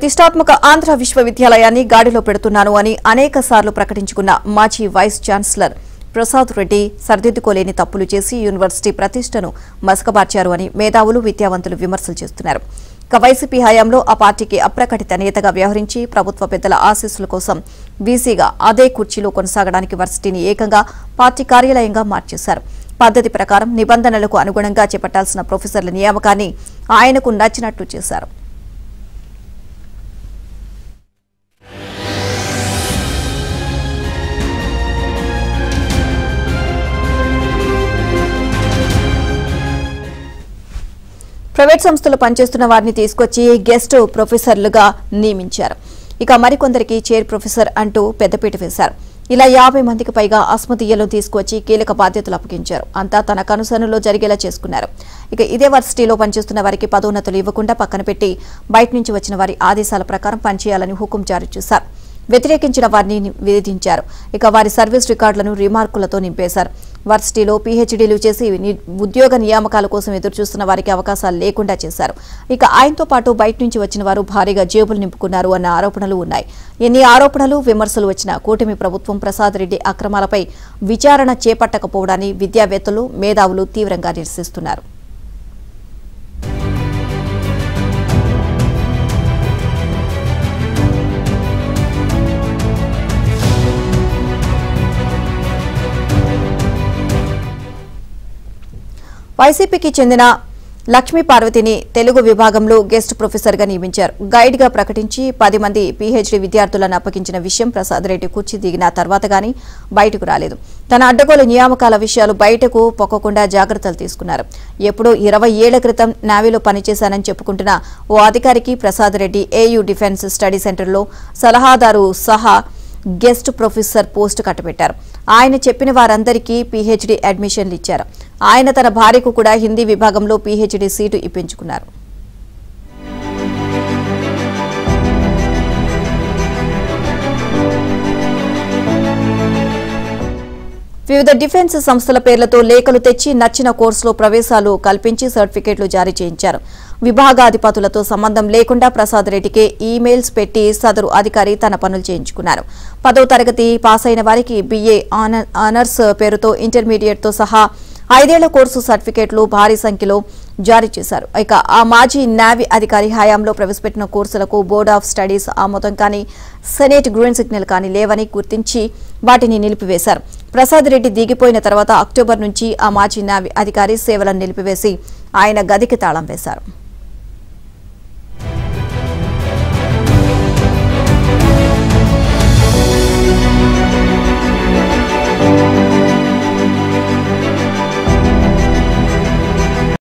ప్రతిష్టాత్మక ఆంధ్ర విశ్వవిద్యాలయాన్ని గాడిలో పెడుతున్నాను అని అనేక సార్లు ప్రకటించుకున్న మాజీ వైస్ ఛాన్సలర్ ప్రసాద్ రెడ్డి సరిదిద్దుకోలేని తప్పులు చేసి యూనివర్సిటీ ప్రతిష్టను మసకబార్చారు అని మేధావులు విద్యావంతులు విమర్శలు చేస్తున్నారు. వైసీపీ హయాంలో ఆ పార్టీకి అప్రకటిత నేతగా వ్యవహరించి ప్రభుత్వ పెద్దల ఆశీస్సుల కోసం వీసీగా అదే కుర్చీలో కొనసాగడానికి వర్సిటీని ఏకంగా పార్టీ కార్యాలయంగా మార్చేశారు. పద్ధతి ప్రకారం నిబంధనలకు అనుగుణంగా చేపట్టాల్సిన ప్రొఫెసర్ల నియామకాన్ని ఆయనకు నచ్చినట్లు చేశారు. ప్రైవేట్ సంస్థలు పనిచేస్తున్న వారిని తీసుకొచ్చి గెస్ట్ ప్రొఫెసర్లుగా నియమించారు. ఇక మరికొందరికి చైర్ ప్రొఫెసర్ అంటూ పెద్దపీట వేశారు. ఇలా 50 మందికి పైగా అస్మదీయులను తీసుకువచ్చి కీలక బాధ్యతలు అప్పగించారు. అంతా తన కనుసనులో జరిగేలా చేసుకున్నారు. ఇక ఇదే వర్సిటీలో పనిచేస్తున్న వారికి పదోన్నతులు ఇవ్వకుండా పక్కన పెట్టి బయట నుంచి వచ్చిన వారి ఆదేశాల ప్రకారం పనిచేయాలని హుకుం జారీ చేశారు. వ్యతిరేకించిన వారిని విధించారు. ఇక వారి సర్వీస్ రికార్డులను రిమార్కులతో నింపేశారు. వర్సిటీలో పీహెచ్డీలు చేసి ఉద్యోగ నియామకాల కోసం ఎదురుచూస్తున్న వారికి అవకాశాలు లేకుండా చేశారు. ఇక ఆయనతో పాటు బయట నుంచి వచ్చిన వారు భారీగా జేబులు నింపుకున్నారు అన్న ఆరోపణలు ఉన్నాయి. ఎన్ని ఆరోపణలు విమర్శలు వచ్చినా కూటమి ప్రభుత్వం ప్రసాద్ రెడ్డి అక్రమాలపై విచారణ చేపట్టకపోవడాన్ని విద్యావేత్తలు మేధావులు తీవ్రంగా నిరసిస్తున్నారు. వైసీపీకి చెందిన లక్ష్మీ పార్వతిని తెలుగు విభాగంలో గెస్ట్ ప్రొఫెసర్గా నియమించారు. గైడ్గా ప్రకటించి 10 మంది పీహెచ్డీ విద్యార్థులను అప్పగించిన విషయం ప్రసాద్ రెడ్డి కుర్చీ దిగిన తర్వాత గానీ బయటకు రాలేదు. తన అడ్డగోలు నియామకాల విషయాలు బయటకు పొక్కకుండా జాగ్రత్తలు తీసుకున్నారు. ఎప్పుడో 20 ఏళ్ల క్రితం నేవీలో పనిచేశానని చెప్పుకుంటున్న ఓ అధికారికి Prasad Reddy AU defence study సెంటర్లో సలహాదారు సహా గెస్ట్ ప్రొఫెసర్ పోస్టు కట్టబెట్టారు. ఆయన చెప్పిన వారందరికీ పీహెచ్డీ అడ్మిషన్లు ఇచ్చారు. ఆయన తన భార్యకు కూడా హిందీ విభాగంలో పీహెచ్డీ సీటు ఇప్పించుకున్నారు. వివిధ డిఫెన్స్ సంస్థల పేర్లతో లేఖలు తెచ్చి నచ్చిన కోర్సులో ప్రవేశాలు కల్పించి సర్టిఫికెట్లు జారీ చేయించారు. విభాగాధిపతులతో సంబంధం లేకుండా ప్రసాద్ రెడ్డికి ఈమెయిల్స్ పెట్టి సదరు అధికారి తన పనులు చేయించుకున్నారు. 10వ తరగతి పాస్ అయిన వారికి BA ఆనర్స్ పేరుతో ఇంటర్మీడియట్తో సహా 5 ఏళ్ల కోర్సు సర్టిఫికెట్లు భారీ సంఖ్యలో జారీ చేశారు. ఇక ఆ మాజీ నేవీ అధికారి హయాంలో ప్రవేశపెట్టిన కోర్సులకు బోర్డ్ ఆఫ్ స్టడీస్ ఆమోదం కానీ సెనేట్ గ్రీన్ సిగ్నల్ కానీ లేవని గుర్తించి వాటిని నిలిపివేశారు. ప్రసాద్ రెడ్డి దిగిపోయిన తర్వాత అక్టోబర్ నుంచి ఆ మాజీ నేవీ అధికారి సేవలను నిలిపివేసి ఆయన గదికి తాళం వేశారు.